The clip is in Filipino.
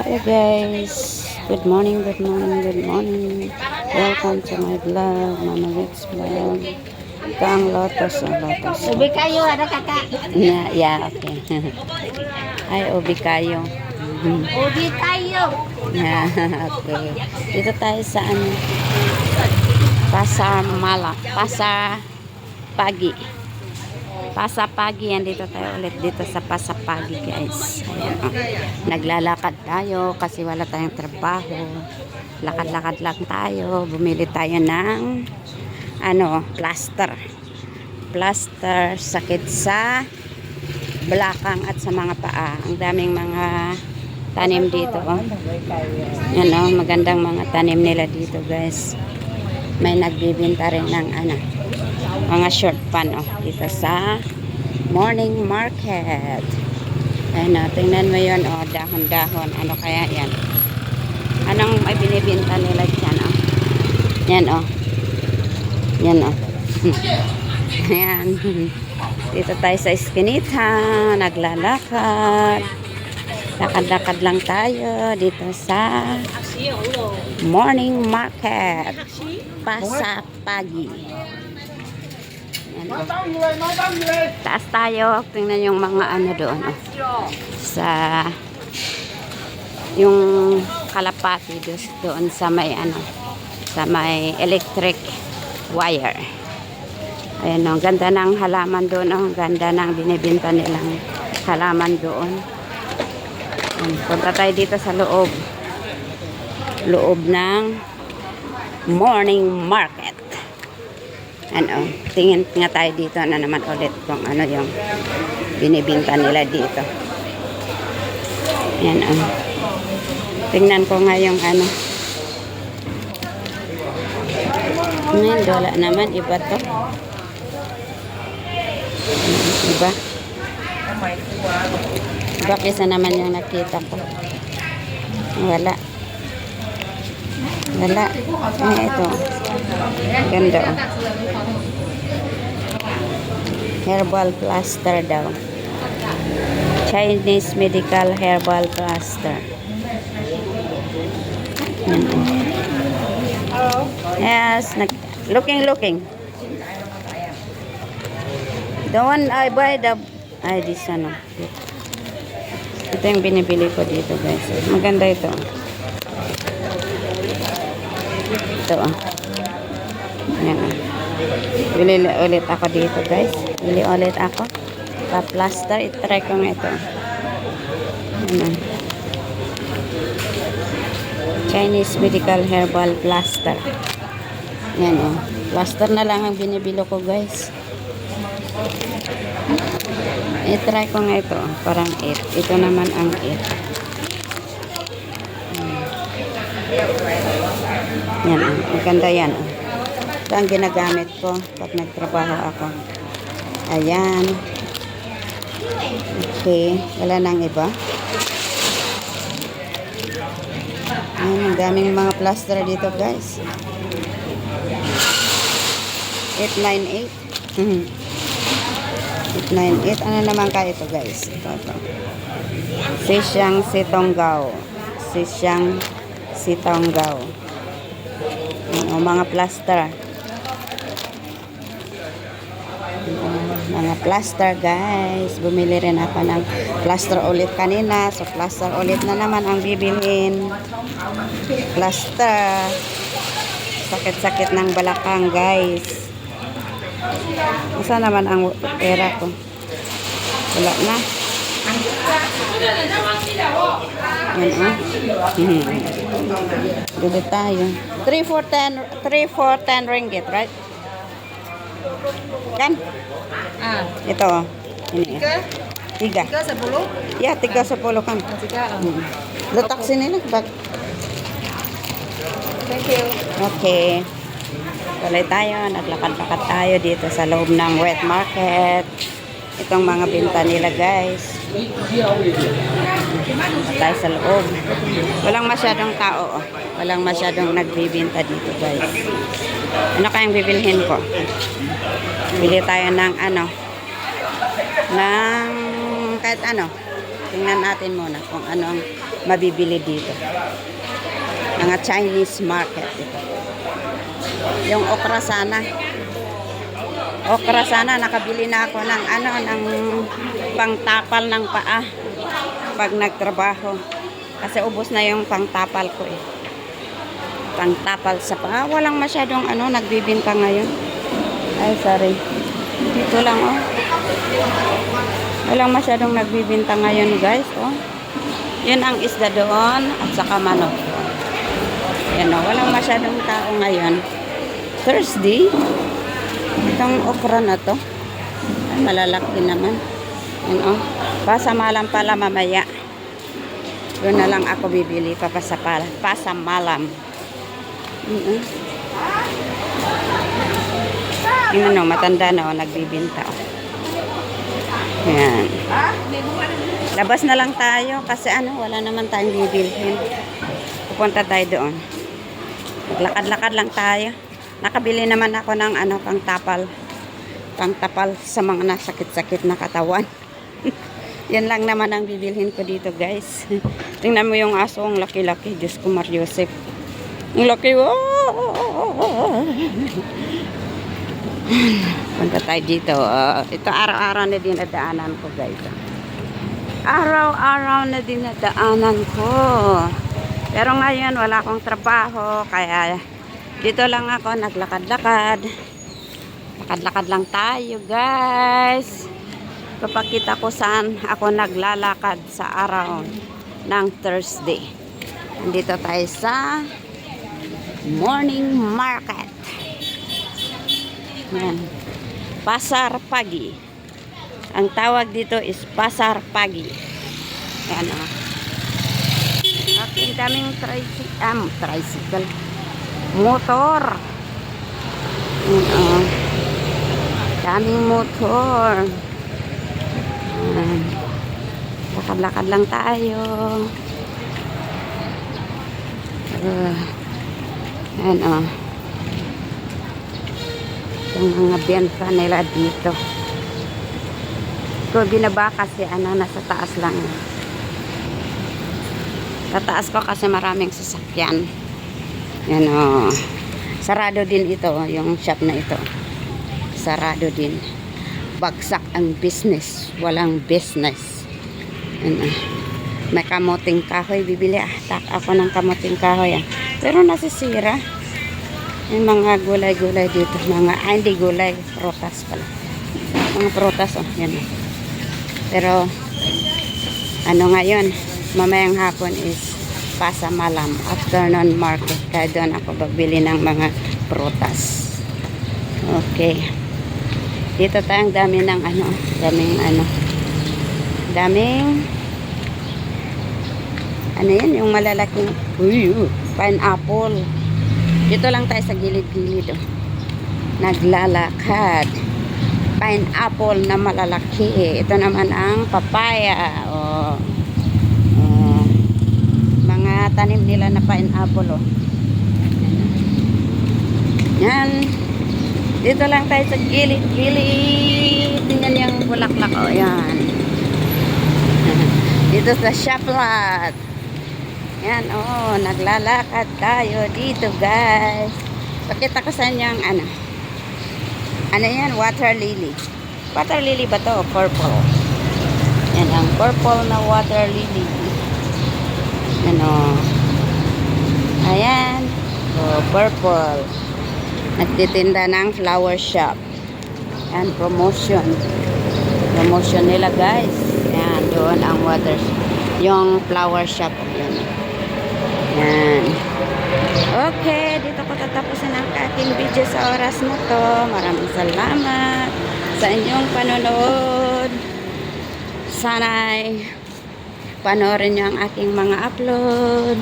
Hi guys, good morning, good morning, good morning. Welcome to my vlog, Mama Vic's vlog. Ito ang lotus, lotus. Ubi kayo, ada kakak. Yeah, okay. Ay, ubi kayo. Ubi kayo. Yeah, okay. Dito tayo sa ano, Pasar Pagi. Pasapagi, yan dito tayo ulit dito sa Pasapagi guys. Ayan, oh. Naglalakad tayo kasi wala tayong trabaho. Lakad-lakad lang tayo. Bumili tayo ng plaster. Plaster sakit sa balakang at sa mga paa. Ang daming mga tanim dito, oh. Yan, oh, magandang mga tanim nila dito guys. May nagbibinta rin ng mga short pan, oh, dito sa morning market. Ayun, oh, tingnan mo yun, oh, dahon-dahon. Ano kaya yan? Anong may binibinta nila dyan, oh? Yan, oh. Yan, oh. Ayan. Dito tayo sa eskinita. Naglalakad. Lakad-lakad lang tayo dito sa morning market. Pasapagi. Taas tayo. Tingnan yung mga doon. Oh. Sa yung kalapati doon sa may sa may electric wire. Ayan, oh, ganda ng halaman doon. Oh. Ganda ng binibinta nilang halaman doon. Ayan, punta tayo dito sa loob. Loob ng morning market. Tingin nga tayo dito na naman ulit kung ano yung binibinta nila dito. Yan, tingnan ko nga yung ngayon, wala naman, iba to. Iba. Iba kesa naman yung nakita ko. Wala. Wala. Ito. Ganda, oh. Herbal plaster daw. Chinese medical herbal plaster. Yes. Looking. The one I buy this ano. Ito yung binibili ko dito guys. Maganda ito. Ito, oh. Yan, oh. Bili ulit ako dito guys. Bili ulit ako. Pa-plaster. I-try ko nga ito. Yan, oh. Chinese medical herbal plaster. Yan, oh. Plaster na lang ang binibili ko guys. I-try ko nga ito. Parang 8. Ito naman ang 8. Yan, maganda yan. Ito ang ginagamit ko pag nagtrabaho ako. Ayan. Okay, wala nang iba. Ayan, ang daming mga plaster dito guys. 898. 898. Ano naman kaya ito guys? Ito. Sisyang Sitonggaw. O, mga plaster. Mga plaster guys. Bumili rin ako ng plaster ulit kanina. So plaster ulit na naman ang bibilhin. Plaster. Sakit-sakit ng balakang guys. Saan naman ang pera ko? Wala na. Yan, oh. Dito tayo. 3 for 10 ringgit, right? Kan? Ito, oh. Ini. Tiga. 10? Ya, 30 kan. Letak sini lah. Thank you. Okay. Tuloy tayo. Naglakad-lakad tayo dito sa loob ng wet market. Itong mga binta nila guys. Tayo sa loob. Walang masyadong tao, oh. Walang masyadong nagbibinta dito guys. Ano kayang bibilhin ko? Bili tayo ng ng kahit ano. tingnan natin muna kung ano ang mabibili dito. Mga Chinese market ito. Yung okra sana. Okra sana, nakabili na ako ng ano, ng pangtapal ng paa pag nagtrabaho. Kasi ubos na yung pangtapal ko eh. Pangtapal sa paa. Walang masyadong ano, nagbibinta ngayon. Ay, sorry. Dito lang oh. Walang masyadong nagbibinta ngayon guys oh. Yun ang isda doon at saka manok. Yan oh, walang masyadong tao ngayon. Thursday. Itong okra na to. Ay, malalaki naman. Yan oh. Pasamalam pala mamaya. Doon na lang ako bibili. Pasamalam. Yun oh, matanda na oh, nagbibinta oh. Yan. Labas na lang tayo kasi ano, wala naman tayong bibilhin. Pupunta tayo doon. Maglakad-lakad lang tayo. Nakabili naman ako ng ano, pangtapal sa mga nasakit-sakit na katawan. Yan lang naman ang bibilhin ko dito guys. Tingnan mo yung aso, ang laki-laki. Diyos ko, Mariosep. Ang laki. Oh! Punta tayo dito. Ito araw-araw na dinadaanan ko guys. Araw-araw na dinadaanan ko. Pero ngayon wala akong trabaho. Kaya dito lang ako naglakad-lakad. Lakad-lakad lang tayo guys. Papakita ko saan ako naglalakad sa araw ng Thursday. Dito tayo sa morning market. Yan. Pasar Pagi. Ang tawag dito is Pasar Pagi. Yan o. Okay, daming tricycle. Motor. Yan o. Daming motor. Yan. Lakad-lakad lang tayo. Yan o. Yung mga benta nila dito. Ko binaba kasi ano, nasa taas lang. Sa taas ko kasi maraming sasakyan. Yan o. Sarado din ito, yung shop na ito. Sarado din. Bagsak ang business. Walang business. Yan o. May kamuting kahoy. Bibili ako ng kamuting kahoy. Pero nasisira. Yung mga gulay-gulay dito. Hindi gulay. Prutas pala. Mga prutas. Oh, yan. Pero, ano ngayon, mamayang hapon is pasamalam. Afternoon market. Kaya doon ako babili ng mga prutas. Okay. Dito tayong dami ng ano. Daming ano yan, yung malalaking pineapple. Dito lang tayo sa gilid-gilid oh. Naglalakad. Pineapple na malalaki. Ito naman ang papaya oh. Mga tanim nila na pineapple oh. Yan. Dito lang tayo sa gilid-gilid. Tingnan yung bulaklak oh. Yan. Dito sa Shoplot. Yan, oh, naglalakad tayo dito, guys. Pakita ko sa inyo ang ano. Ano yan? Water lily. Water lily ba to? Purple. Yan, ang purple na water lily. Yan, oh. Ayan. Oh, purple. Nagtitinda ng flower shop. Yan, promotion. Promotion nila, guys. Yan, doon ang water. Yung flower shop. Yan. Yan. Okay, dito ko tatapusin ang aking video sa oras na to. Maraming salamat sa inyong panonood. Sana'y panoorin nyo ang aking mga upload.